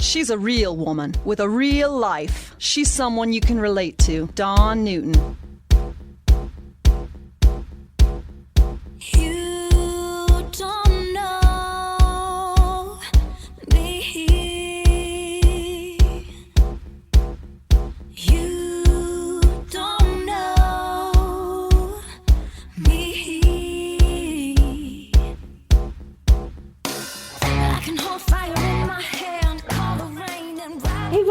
She's a real woman with a real life. She's someone you can relate to. Dawn Newton.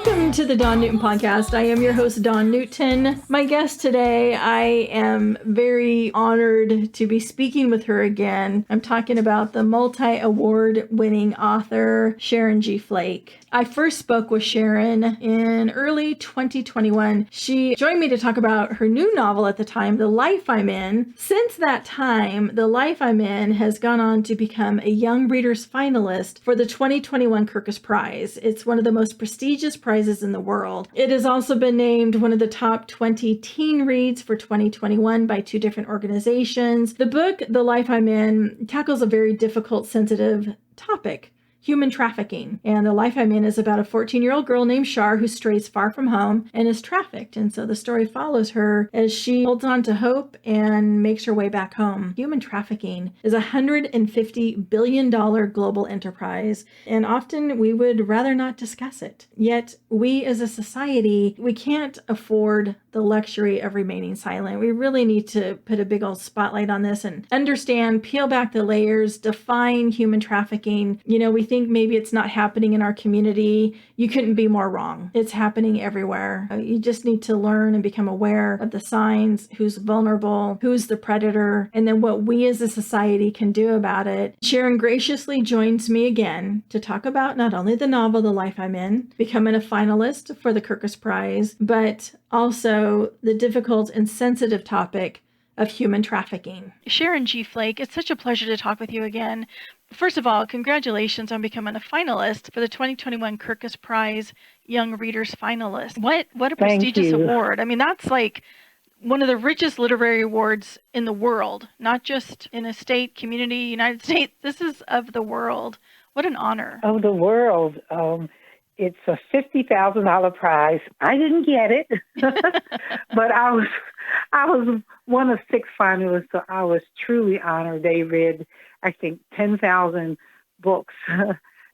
Welcome to the Dawn Newton podcast. I am your host, Dawn Newton. My guest today, I am very honored to be speaking with her again. I'm talking about the multi-award winning author, Sharon G. Flake. I first spoke with Sharon in early 2021. She joined me to talk about her new novel at the time, The Life I'm In. Since that time, The Life I'm In has gone on to become a Young Readers finalist for the 2021 Kirkus Prize. It's one of the most prestigious prizes in the world. It has also been named one of the top 20 teen reads for 2021 by two different organizations. The book, The Life I'm In, tackles a very difficult, sensitive topic: human trafficking. And The Life I'm In is about a 14-year-old girl named Char who strays far from home and is trafficked. And so the story follows her as she holds on to hope and makes her way back home. Human trafficking is a $150 billion global enterprise, and often we would rather not discuss it. Yet we as a society, we can't afford the luxury of remaining silent. We really need to put a big old spotlight on this and understand, peel back the layers, define human trafficking. You know, we think maybe it's not happening in our community. You couldn't be more wrong. It's happening everywhere. You just need to learn and become aware of the signs, who's vulnerable, who's the predator, and then what we as a society can do about it. Sharon graciously joins me again to talk about not only the novel, The Life I'm In, becoming a finalist for the Kirkus Prize, but also the difficult and sensitive topic of human trafficking. Sharon G. Flake, it's such a pleasure to talk with you again. First of all, congratulations on becoming a finalist for the 2021 Kirkus Prize Young Readers finalist. What a prestigious award. I mean, that's like one of the richest literary awards in the world, not just in a state, community, United States. This is of the world. What an honor. Of the world. It's a $50,000 prize. I didn't get it, but I was one of 6 finalists, so I was truly honored. They read, I think, 10,000 books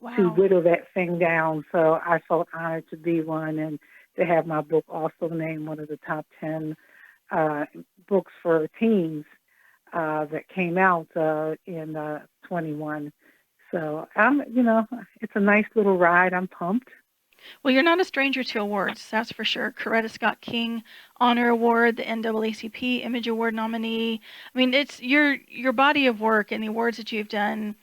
Wow. to whittle that thing down. So I felt honored to be one and to have my book also named one of the top 10 books for teens that came out in 21. So it's a nice little ride. I'm pumped. Well, you're not a stranger to awards, that's for sure. Coretta Scott King Honor Award, the NAACP Image Award nominee. I mean, it's your body of work and the awards that you've done,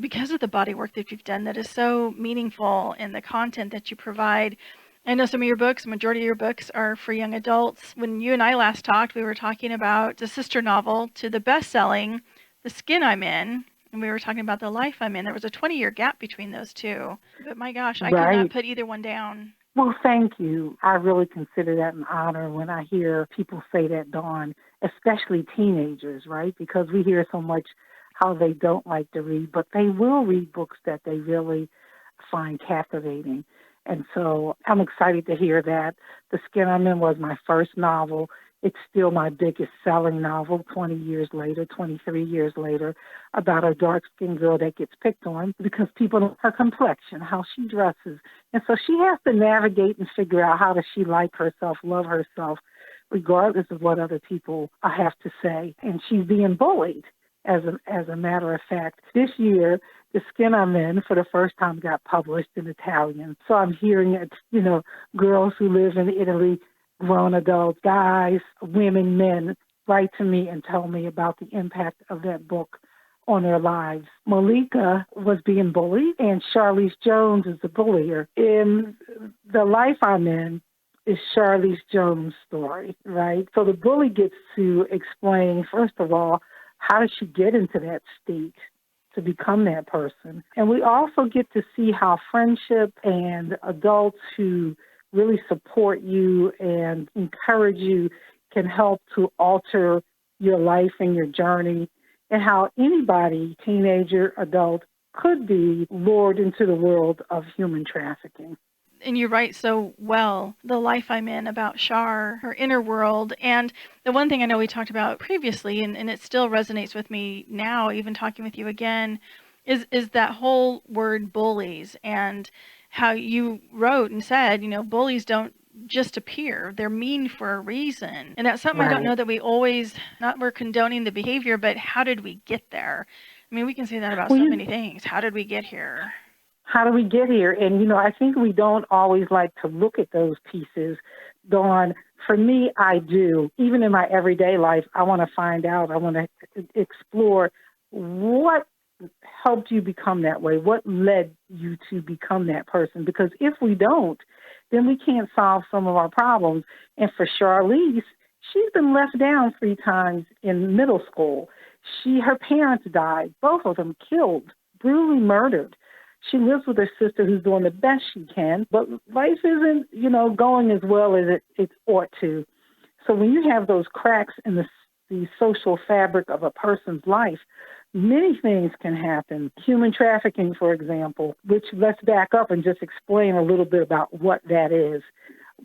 because of the body of work that you've done, that is so meaningful in the content that you provide. I know some of your books, majority of your books are for young adults. When you and I last talked, we were talking about the sister novel to the best-selling The Skin I'm In, and we were talking about The Life I'm In. There was a 20-year gap between those two. But my gosh, I could not put either one down. Well, thank you. I really consider that an honor when I hear people say that, Dawn, especially teenagers, right? Because we hear so much how they don't like to read, but they will read books that they really find captivating. And so I'm excited to hear that. The Skin I'm In was my first novel. It's still my biggest selling novel 20 years later, 23 years later, about a dark-skinned girl that gets picked on because people don't her complexion, how she dresses. And so she has to navigate and figure out how does she like herself, love herself, regardless of what other people have to say. And she's being bullied, as a matter of fact. This year, The Skin I'm In, for the first time, got published in Italian. So I'm hearing it, girls who live in Italy, grown adults, guys, women, men, write to me and tell me about the impact of that book on their lives. Malika was being bullied, and Charlese Jones is the bullier. In The Life I'm In is Charlese Jones' story, right? So the bully gets to explain, first of all, how did she get into that state to become that person? And we also get to see how friendship and adults who really support you and encourage you can help to alter your life and your journey, and how anybody, teenager, adult, could be lured into the world of human trafficking. And you write so well, The Life I'm In, about Shar, her inner world. And the one thing I know we talked about previously, and it still resonates with me now, even talking with you again, is that whole word bullies, and how you wrote and said, bullies don't just appear. They're mean for a reason. And that's something I don't know that we always, not we're condoning the behavior, but how did we get there? I mean, we can say that about so many things. How did we get here? How do we get here? And, I think we don't always like to look at those pieces, Dawn. For me, I do. Even in my everyday life, I want to find out. I want to explore what helped you become that way. What led you to become that person? Because if we don't, then we can't solve some of our problems. And for Charlese, she's been left down 3 times in middle school. Her parents died, both of them killed, brutally murdered. She lives with her sister who's doing the best she can, but life isn't, going as well as it ought to. So when you have those cracks in the social fabric of a person's life, many things can happen. Human trafficking, for example, which let's back up and just explain a little bit about what that is,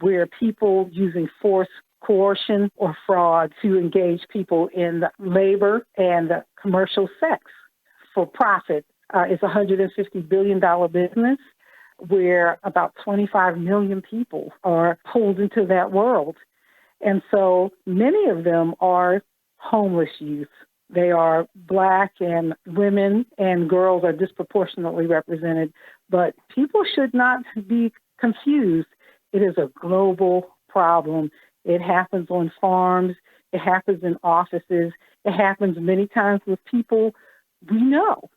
where people using force, coercion, or fraud to engage people in labor and commercial sex for profit. It's a $150 billion business where about 25 million people are pulled into that world. And so many of them are homeless youth. They are Black, and women and girls are disproportionately represented. But people should not be confused. It is a global problem. It happens on farms. It happens in offices. It happens many times with people we know.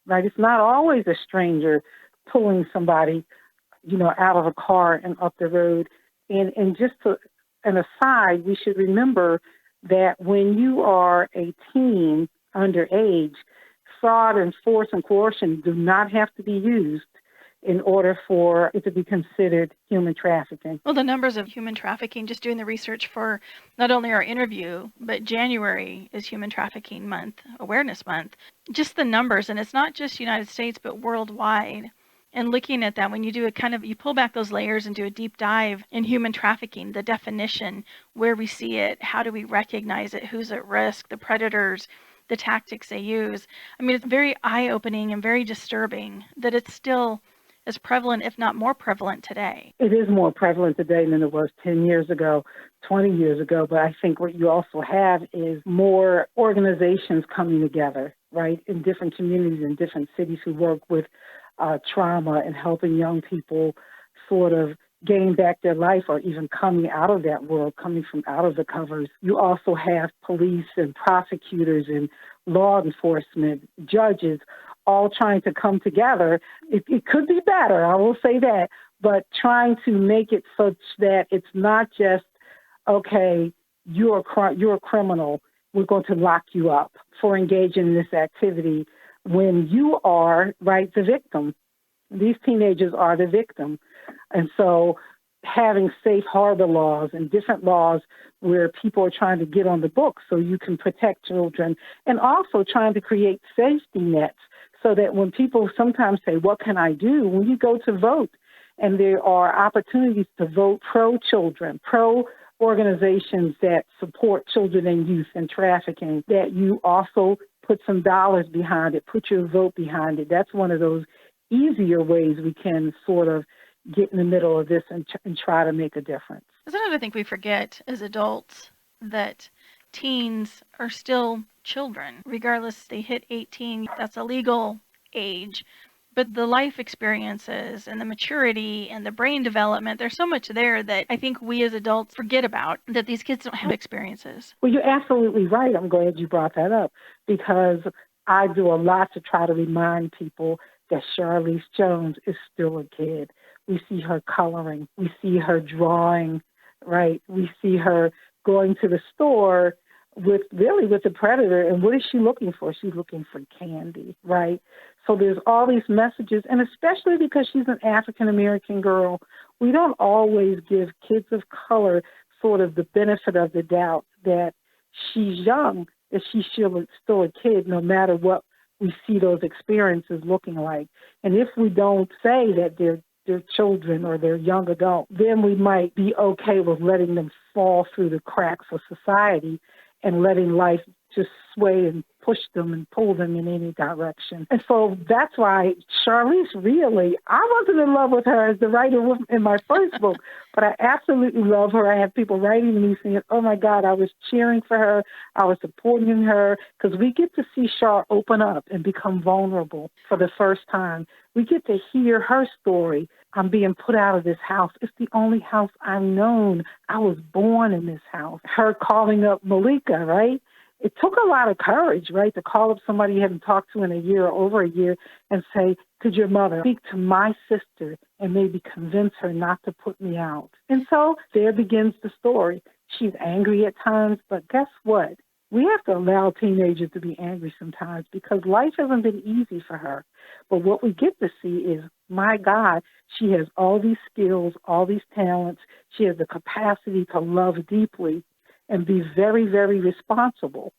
Right? It's not always a stranger pulling somebody, out of a car and up the road. And just an aside, we should remember that when you are a teen underage, fraud and force and coercion do not have to be used in order for it to be considered human trafficking. Well, the numbers of human trafficking, just doing the research for not only our interview, but January is Human Trafficking Month, Awareness Month. Just the numbers, and it's not just United States, but worldwide. And looking at that, when you do you pull back those layers and do a deep dive in human trafficking, the definition, where we see it, how do we recognize it, who's at risk, the predators, the tactics they use. I mean, it's very eye-opening and very disturbing that it's still as prevalent, if not more prevalent today. It is more prevalent today than it was 10 years ago, 20 years ago. But I think what you also have is more organizations coming together, right, in different communities, in different cities who work with trauma and helping young people sort of gain back their life, or even coming out of that world, coming from out of the covers. You also have police and prosecutors and law enforcement, judges, all trying to come together. It could be better, I will say that, but trying to make it such that it's not just, okay, you're a criminal, we're going to lock you up for engaging in this activity, when you are, right, the victim. These teenagers are the victim. And so having safe harbor laws and different laws where people are trying to get on the books so you can protect children, and also trying to create safety nets so that when people sometimes say, what can I do? When you go to vote, and there are opportunities to vote pro-children, pro-organizations that support children and youth and trafficking, that you also put some dollars behind it, put your vote behind it. That's one of those easier ways we can sort of get in the middle of this and try to make a difference. Sometimes I think we forget as adults that teens are still children. Regardless, they hit 18, that's a legal age. But the life experiences and the maturity and the brain development, there's so much there that I think we as adults forget about, that these kids don't have experiences. Well, you're absolutely right. I'm glad you brought that up, because I do a lot to try to remind people that Charlese Jones is still a kid. We see her coloring. We see her drawing, right? We see her going to the store with the predator. And what is she looking for? She's looking for candy, right? So there's all these messages, and especially because she's an African-American girl, we don't always give kids of color sort of the benefit of the doubt that she's young, that she's still a kid, no matter what we see those experiences looking like. And if we don't say that they're children or they're young adults, then we might be okay with letting them fall through the cracks of society and letting life just sway and push them and pull them in any direction. And so that's why Charlese, really, I wasn't in love with her as the writer in my first book, but I absolutely love her. I have people writing to me saying, oh my God, I was cheering for her. I was supporting her, because we get to see Char open up and become vulnerable for the first time. We get to hear her story. I'm being put out of this house. It's the only house I've known. I was born in this house. Her calling up Malika, right? It took a lot of courage, right, to call up somebody you hadn't talked to in a year or over a year and say, could your mother speak to my sister and maybe convince her not to put me out? And so there begins the story. She's angry at times, but guess what? We have to allow teenagers to be angry sometimes, because life hasn't been easy for her. But what we get to see is, my God, she has all these skills, all these talents. She has the capacity to love deeply and be very, very responsible.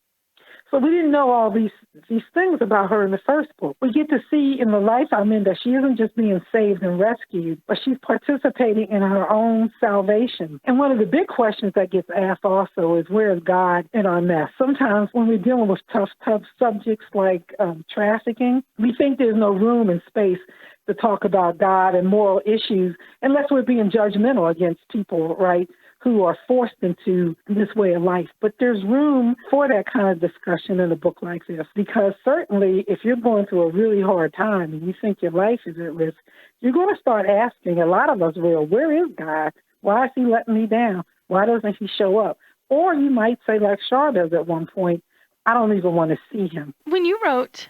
So we didn't know all these things about her in the first book. We get to see in The Life I'm In that she isn't just being saved and rescued, but she's participating in her own salvation. And one of the big questions that gets asked also is, where is God in our mess? Sometimes when we're dealing with tough subjects like trafficking, we think there's no room and space to talk about God and moral issues unless we're being judgmental against people, right, who are forced into this way of life. But there's room for that kind of discussion in a book like this, because certainly if you're going through a really hard time and you think your life is at risk, you're going to start asking, a lot of us will, where is God? Why is he letting me down? Why doesn't he show up? Or you might say, like Char does at one point, I don't even want to see him. When you wrote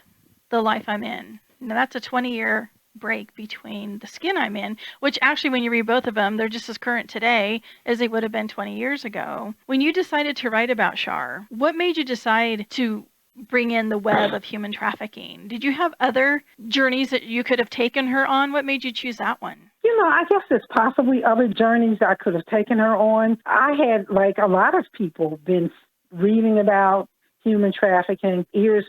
The Life I'm In, now that's a 20-year break between The Skin I'm In, which actually, when you read both of them, they're just as current today as they would have been 20 years ago. When you decided to write about Char, what made you decide to bring in the web of human trafficking? Did you have other journeys that you could have taken her on? What made you choose that one? You know, I guess there's possibly other journeys I could have taken her on. I had, like a lot of people, been reading about human trafficking, ears,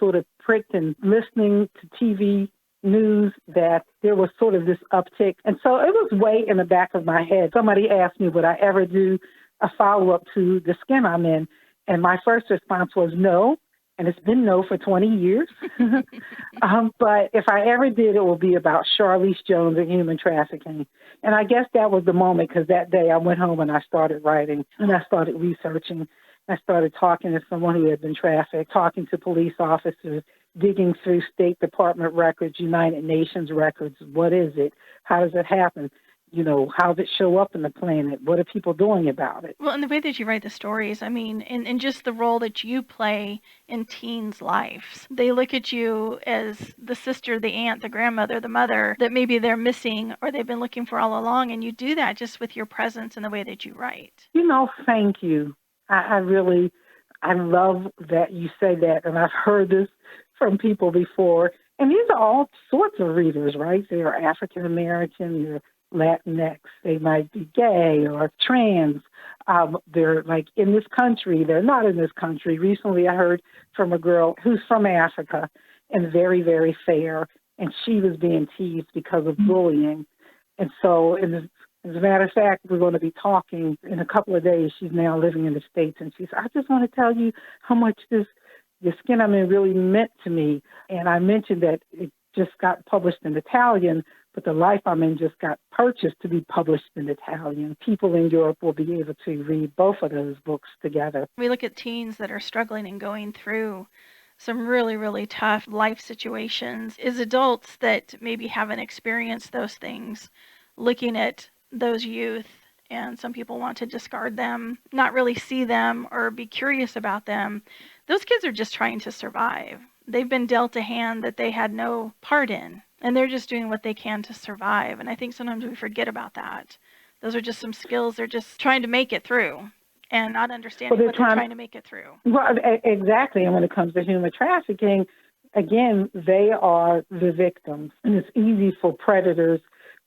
sort of pricked, and listening to TV news that there was sort of this uptick. And so it was way in the back of my head. Somebody asked me, would I ever do a follow-up to The Skin I'm In? And my first response was no. And it's been no for 20 years. But if I ever did, it will be about Charlese Jones and human trafficking. And I guess that was the moment, because that day I went home and I started writing and I started researching. I started talking to someone who had been trafficked, talking to police officers, digging through State Department records, United Nations records. What is it? How does it happen? How does it show up in the planet? What are people doing about it? Well, and the way that you write the stories, I mean, and just the role that you play in teens' lives. They look at you as the sister, the aunt, the grandmother, the mother that maybe they're missing or they've been looking for all along. And you do that just with your presence and the way that you write. Thank you. I love that you say that. And I've heard this from people before. And these are all sorts of readers, right? They are African American, they're Latinx, they might be gay or trans. They're like in this country, they're not in this country. Recently I heard from a girl who's from Africa and very, very fair, and she was being teased because of bullying. And so as a matter of fact, we're going to be talking in a couple of days. She's now living in the States, and she said, I just want to tell you how much The Skin I'm In really meant to me. And I mentioned that it just got published in Italian, but The Life I'm In just got purchased to be published in Italian. People in Europe will be able to read both of those books together. We look at teens that are struggling and going through some really, really tough life situations. As adults that maybe haven't experienced those things, looking at those youth, and some people want to discard them, not really see them or be curious about them. Those kids are just trying to survive. They've been dealt a hand that they had no part in, and they're just doing what they can to survive. And I think sometimes we forget about that. Those are just some skills. They're just trying to make it through and not understanding what they're trying to make it through. Well, exactly. And when it comes to human trafficking, again, they are the victims. And it's easy for predators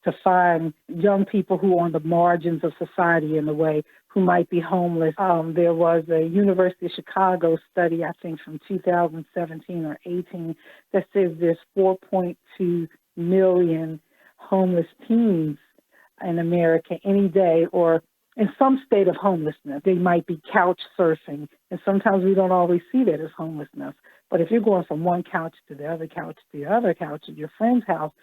to find young people who are on the margins of society in a way, who might be homeless. There was a University of Chicago study, I think from 2017 or 18, that says there's 4.2 million homeless teens in America any day, or in some state of homelessness. They might be couch surfing, and sometimes we don't always see that as homelessness. But if you're going from one couch to the other couch to the other couch at your friend's house,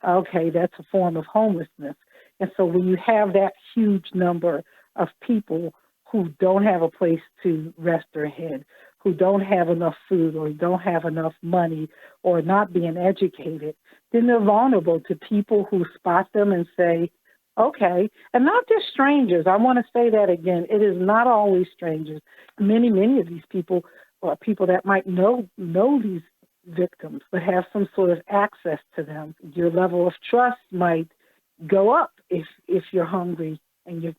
okay, that's a form of homelessness. And so when you have that huge number of people who don't have a place to rest their head, who don't have enough food or don't have enough money or not being educated, then they're vulnerable to people who spot them and say, okay, and not just strangers. I want to say that again. It is not always strangers. Many of these people are people that might know these victims, but have some sort of access to them. Your level of trust might go up if you're hungry and you're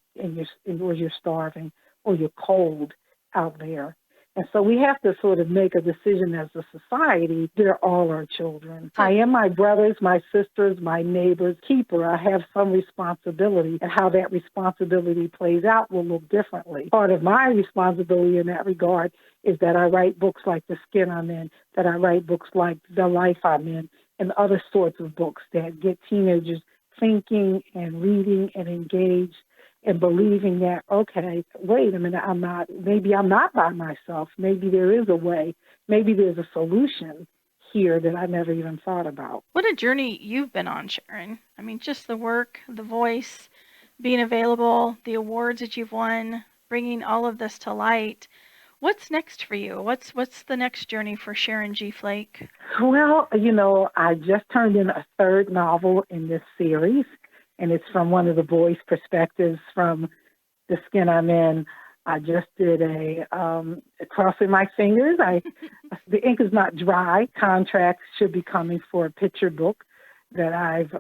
starving or you're cold out there. And so we have to sort of make a decision as a society. They're all our children. I am my brothers, my sisters, my neighbors' keeper. I have some responsibility, and how that responsibility plays out will look differently. Part of my responsibility in that regard is that I write books like The Skin I'm In, that I write books like The Life I'm In, and other sorts of books that get teenagers thinking and reading and engaged and believing that, okay, wait a minute, maybe I'm not by myself. Maybe there is a way. Maybe there's a solution here that I never even thought about. What a journey you've been on, Sharon. I mean, just the work, the voice, being available, the awards that you've won, bringing all of this to light. What's next for you? What's the next journey for Sharon G. Flake? Well, I just turned in a third novel in this series, and it's from one of the boys' perspectives from The Skin I'm In. I just did crossing my fingers. The ink is not dry. Contracts should be coming for a picture book that I've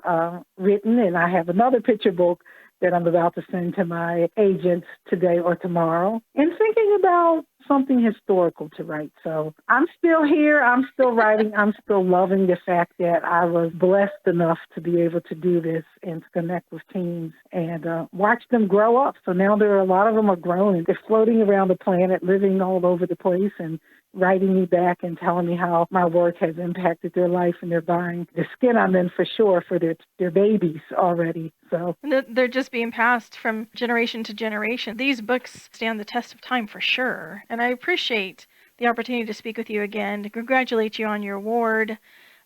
written, and I have another picture book that I'm about to send to my agents today or tomorrow, and thinking about something historical to write. So I'm still here. I'm still writing. I'm still loving the fact that I was blessed enough to be able to do this and to connect with teens and watch them grow up. So now a lot of them are grown, and they're floating around the planet, living all over the place, and writing me back and telling me how my work has impacted their life, and they're buying The Skin I'm In for sure for their babies already. So they're just being passed from generation to generation. These books stand the test of time for sure. And I appreciate the opportunity to speak with you again, to congratulate you on your award,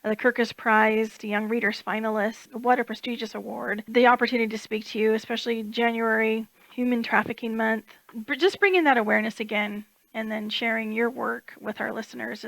the Kirkus Prize, the Young Readers Finalist. What a prestigious award. The opportunity to speak to you, especially January, Human Trafficking Month. Just bringing that awareness again and then sharing your work with our listeners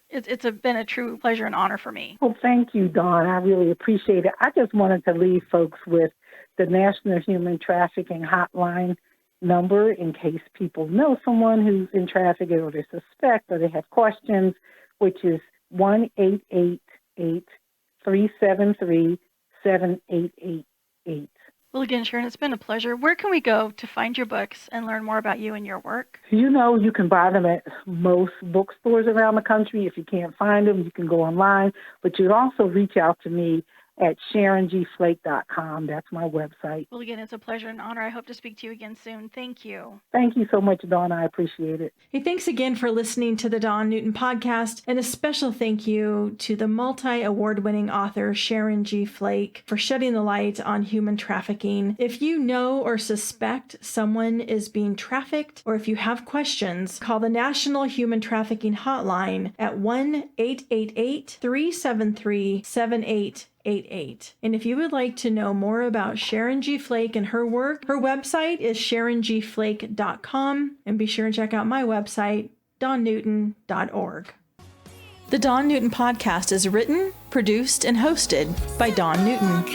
it's been a true pleasure and honor for me. Well, thank you, Dawn. I really appreciate it. I just wanted to leave folks with the National Human Trafficking Hotline number in case people know someone who's in trafficking or they suspect or they have questions, which is 1-888-373-7888. Well, again, Sharon, it's been a pleasure. Where can we go to find your books and learn more about you and your work? You can buy them at most bookstores around the country. If you can't find them, you can go online. But you can also reach out to me at SharonGFlake.com. That's my website. Well, again, it's a pleasure and honor. I hope to speak to you again soon. Thank you. Thank you so much, Dawn. I appreciate it. Hey, thanks again for listening to the Dawn Newton podcast, and a special thank you to the multi-award-winning author Sharon G. Flake for shedding the light on human trafficking. If you know or suspect someone is being trafficked, or if you have questions, call the National Human Trafficking Hotline at 1-888-373-7888. And if you would like to know more about Sharon G. Flake and her work, her website is sharongflake.com, and be sure and check out my website, dawnnewton.org. The Dawn Newton podcast is written, produced, and hosted by Dawn Newton.